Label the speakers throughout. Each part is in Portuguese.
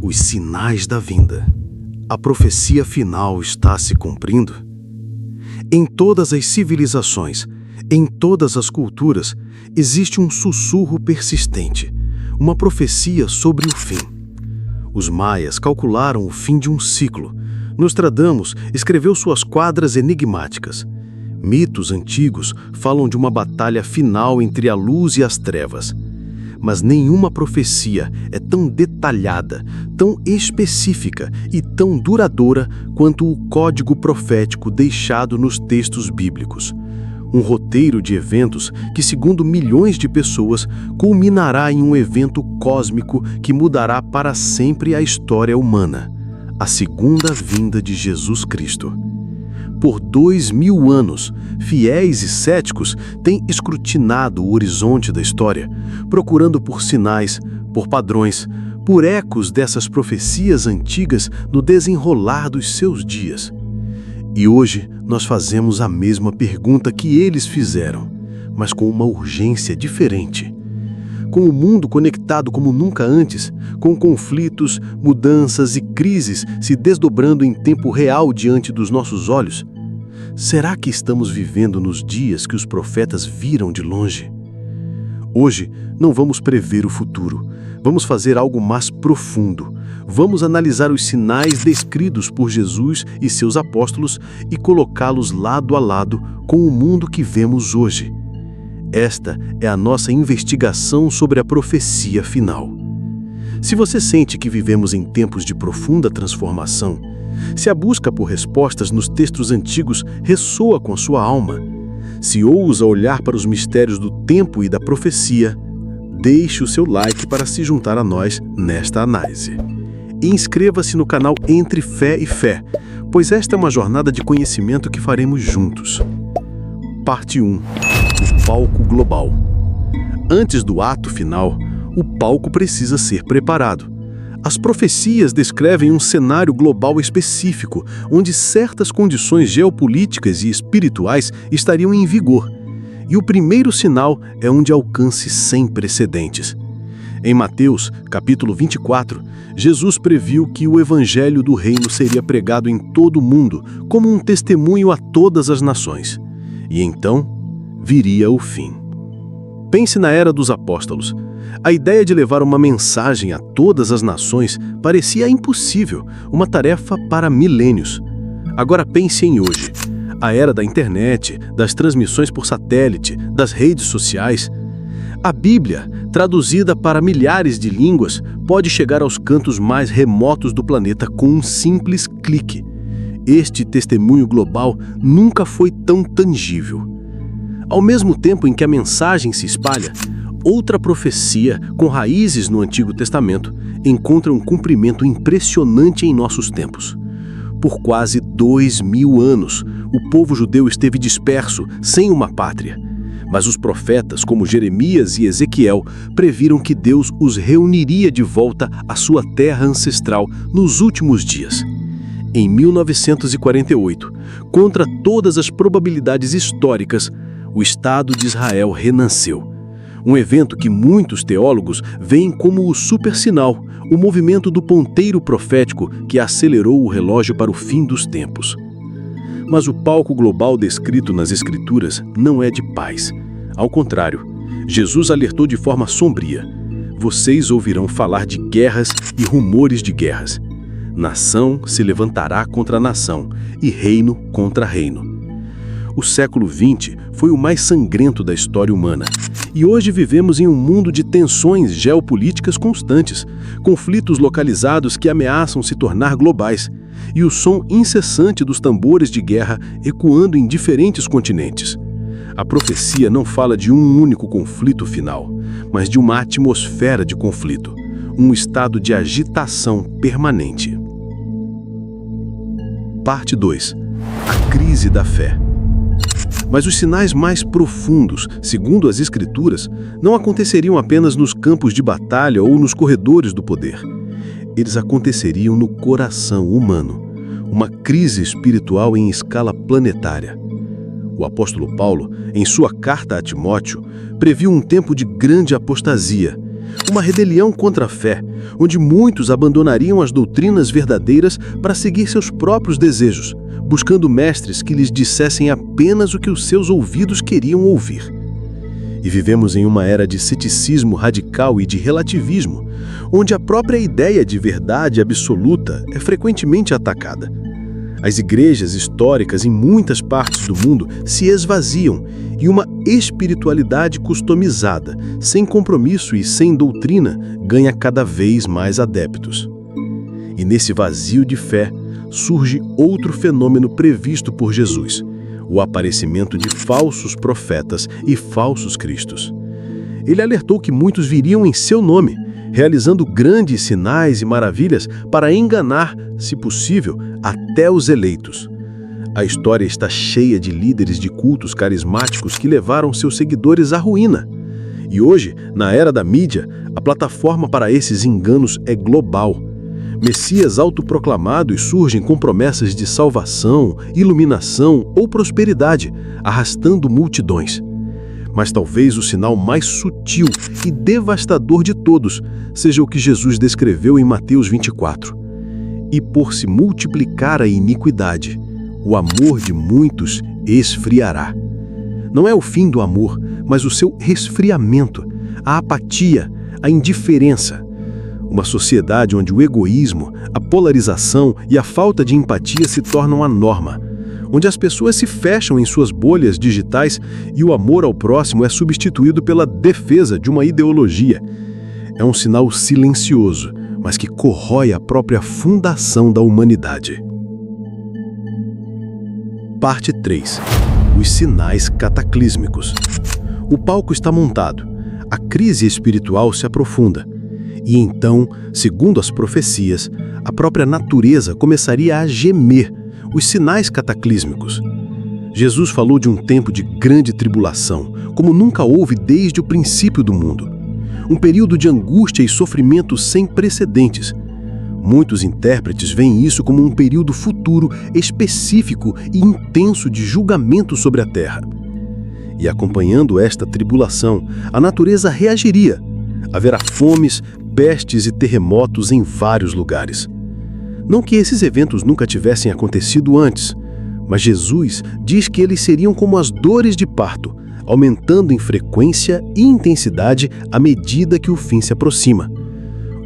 Speaker 1: Os sinais da vinda. A profecia final está se cumprindo? Em todas as civilizações, em todas as culturas, existe um sussurro persistente, uma profecia sobre o fim. Os maias calcularam o fim de um ciclo. Nostradamus escreveu suas quadras enigmáticas. Mitos antigos falam de uma batalha final entre a luz e as trevas. Mas nenhuma profecia é tão detalhada, tão específica e tão duradoura quanto o código profético deixado nos textos bíblicos. Um roteiro de eventos que, segundo milhões de pessoas, culminará em um evento cósmico que mudará para sempre a história humana: a segunda vinda de Jesus Cristo. Por 2000 anos, fiéis e céticos têm escrutinado o horizonte da história, procurando por sinais, por padrões, por ecos dessas profecias antigas no desenrolar dos seus dias. E hoje nós fazemos a mesma pergunta que eles fizeram, mas com uma urgência diferente. Com o mundo conectado como nunca antes, com conflitos, mudanças e crises se desdobrando em tempo real diante dos nossos olhos, será que estamos vivendo nos dias que os profetas viram de longe? Hoje, não vamos prever o futuro. Vamos fazer algo mais profundo. Vamos analisar os sinais descritos por Jesus e seus apóstolos e colocá-los lado a lado com o mundo que vemos hoje. Esta é a nossa investigação sobre a profecia final. Se você sente que vivemos em tempos de profunda transformação, se a busca por respostas nos textos antigos ressoa com a sua alma, se ousa olhar para os mistérios do tempo e da profecia, deixe o seu like para se juntar a nós nesta análise. E inscreva-se no canal Entre Fé e Fé, pois esta é uma jornada de conhecimento que faremos juntos. Parte 1. O palco global. Antes do ato final, o palco precisa ser preparado. As profecias descrevem um cenário global específico, onde certas condições geopolíticas e espirituais estariam em vigor. E o primeiro sinal é um de alcance sem precedentes. Em Mateus, capítulo 24, Jesus previu que o evangelho do reino seria pregado em todo o mundo, como um testemunho a todas as nações. E então, viria o fim. Pense na era dos apóstolos. A ideia de levar uma mensagem a todas as nações parecia impossível, uma tarefa para milênios. Agora pense em hoje, a era da internet, das transmissões por satélite, das redes sociais. A Bíblia, traduzida para milhares de línguas, pode chegar aos cantos mais remotos do planeta com um simples clique. Este testemunho global nunca foi tão tangível. Ao mesmo tempo em que a mensagem se espalha, outra profecia, com raízes no Antigo Testamento, encontra um cumprimento impressionante em nossos tempos. Por quase 2000 anos, o povo judeu esteve disperso, sem uma pátria. Mas os profetas, como Jeremias e Ezequiel, previram que Deus os reuniria de volta à sua terra ancestral nos últimos dias. Em 1948, contra todas as probabilidades históricas, o Estado de Israel renasceu. Um evento que muitos teólogos veem como o supersinal, o movimento do ponteiro profético que acelerou o relógio para o fim dos tempos. Mas o palco global descrito nas Escrituras não é de paz. Ao contrário, Jesus alertou de forma sombria: vocês ouvirão falar de guerras e rumores de guerras. Nação se levantará contra nação e reino contra reino. O século XX foi o mais sangrento da história humana. E hoje vivemos em um mundo de tensões geopolíticas constantes, conflitos localizados que ameaçam se tornar globais, e o som incessante dos tambores de guerra ecoando em diferentes continentes. A profecia não fala de um único conflito final, mas de uma atmosfera de conflito, um estado de agitação permanente. Parte 2. A crise da fé. Mas os sinais mais profundos, segundo as Escrituras, não aconteceriam apenas nos campos de batalha ou nos corredores do poder. Eles aconteceriam no coração humano, uma crise espiritual em escala planetária. O apóstolo Paulo, em sua carta a Timóteo, previu um tempo de grande apostasia, uma rebelião contra a fé, onde muitos abandonariam as doutrinas verdadeiras para seguir seus próprios desejos, buscando mestres que lhes dissessem apenas o que os seus ouvidos queriam ouvir. E vivemos em uma era de ceticismo radical e de relativismo, onde a própria ideia de verdade absoluta é frequentemente atacada. As igrejas históricas em muitas partes do mundo se esvaziam e uma espiritualidade customizada, sem compromisso e sem doutrina, ganha cada vez mais adeptos. E nesse vazio de fé surge outro fenômeno previsto por Jesus: o aparecimento de falsos profetas e falsos cristos. Ele alertou que muitos viriam em seu nome, realizando grandes sinais e maravilhas para enganar, se possível, até os eleitos. A história está cheia de líderes de cultos carismáticos que levaram seus seguidores à ruína. E hoje, na era da mídia, a plataforma para esses enganos é global. Messias autoproclamados surgem com promessas de salvação, iluminação ou prosperidade, arrastando multidões. Mas talvez o sinal mais sutil e devastador de todos seja o que Jesus descreveu em Mateus 24. E por se multiplicar a iniquidade, o amor de muitos esfriará. Não é o fim do amor, mas o seu resfriamento, a apatia, a indiferença. Uma sociedade onde o egoísmo, a polarização e a falta de empatia se tornam a norma, onde as pessoas se fecham em suas bolhas digitais e o amor ao próximo é substituído pela defesa de uma ideologia. É um sinal silencioso, mas que corrói a própria fundação da humanidade. Parte 3. Os sinais cataclísmicos. O palco está montado, a crise espiritual se aprofunda. E então, segundo as profecias, a própria natureza começaria a gemer, os sinais cataclísmicos. Jesus falou de um tempo de grande tribulação, como nunca houve desde o princípio do mundo. Um período de angústia e sofrimento sem precedentes. Muitos intérpretes veem isso como um período futuro, específico e intenso de julgamento sobre a terra. E acompanhando esta tribulação, a natureza reagiria. Haverá fomes, pestes e terremotos em vários lugares. Não que esses eventos nunca tivessem acontecido antes, mas Jesus diz que eles seriam como as dores de parto, aumentando em frequência e intensidade à medida que o fim se aproxima.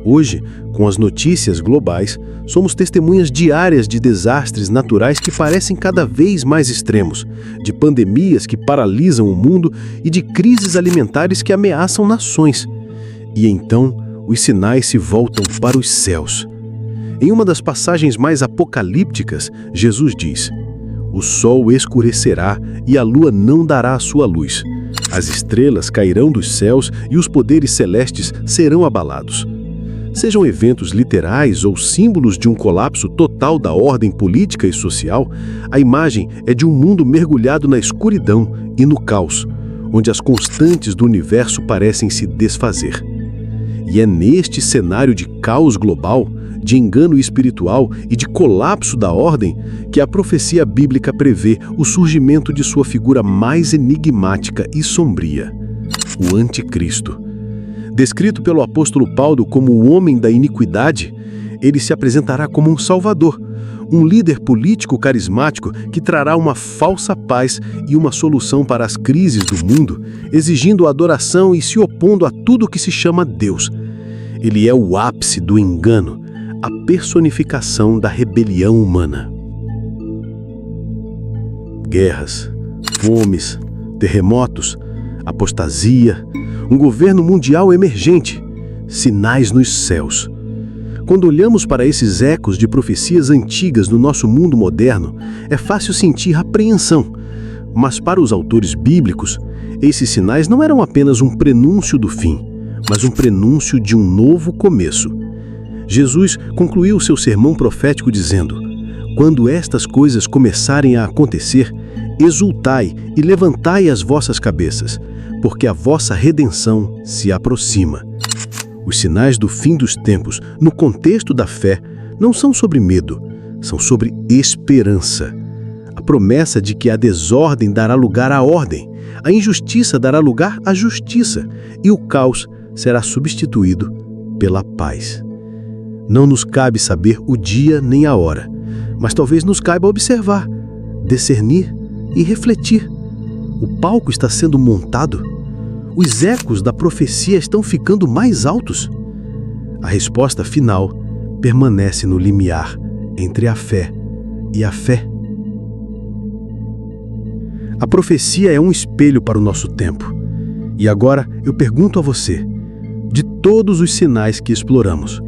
Speaker 1: Hoje, com as notícias globais, somos testemunhas diárias de desastres naturais que parecem cada vez mais extremos, de pandemias que paralisam o mundo e de crises alimentares que ameaçam nações. E então, os sinais se voltam para os céus. Em uma das passagens mais apocalípticas, Jesus diz: o sol escurecerá e a lua não dará a sua luz. As estrelas cairão dos céus e os poderes celestes serão abalados. Sejam eventos literais ou símbolos de um colapso total da ordem política e social, a imagem é de um mundo mergulhado na escuridão e no caos, onde as constantes do universo parecem se desfazer. E é neste cenário de caos global, de engano espiritual e de colapso da ordem que a profecia bíblica prevê o surgimento de sua figura mais enigmática e sombria, o Anticristo. Descrito pelo apóstolo Paulo como o homem da iniquidade, ele se apresentará como um salvador, um líder político carismático que trará uma falsa paz e uma solução para as crises do mundo, exigindo adoração e se opondo a tudo que se chama Deus. Ele é o ápice do engano, a personificação da rebelião humana. Guerras, fomes, terremotos, apostasia, um governo mundial emergente, sinais nos céus. Quando olhamos para esses ecos de profecias antigas no nosso mundo moderno, é fácil sentir apreensão. Mas para os autores bíblicos, esses sinais não eram apenas um prenúncio do fim, mas um prenúncio de um novo começo. Jesus concluiu seu sermão profético dizendo: quando estas coisas começarem a acontecer, exultai e levantai as vossas cabeças, porque a vossa redenção se aproxima. Os sinais do fim dos tempos, no contexto da fé, não são sobre medo, são sobre esperança. A promessa de que a desordem dará lugar à ordem, a injustiça dará lugar à justiça, e o caos será substituído pela paz. Não nos cabe saber o dia nem a hora, mas talvez nos caiba observar, discernir e refletir. O palco está sendo montado? Os ecos da profecia estão ficando mais altos? A resposta final permanece no limiar entre a fé e a fé. A profecia é um espelho para o nosso tempo. E agora eu pergunto a você, de todos os sinais que exploramos,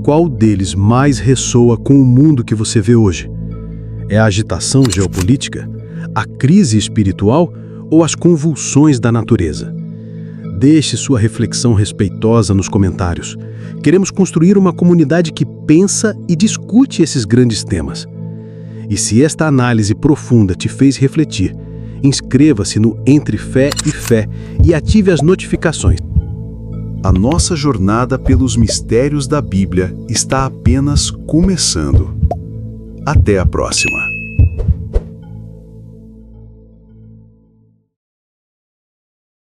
Speaker 1: qual deles mais ressoa com o mundo que você vê hoje? É a agitação geopolítica, a crise espiritual ou as convulsões da natureza? Deixe sua reflexão respeitosa nos comentários. Queremos construir uma comunidade que pensa e discute esses grandes temas. E se esta análise profunda te fez refletir, inscreva-se no Entre Fé e Fé e ative as notificações.
Speaker 2: A nossa jornada pelos mistérios da Bíblia está apenas começando. Até a próxima!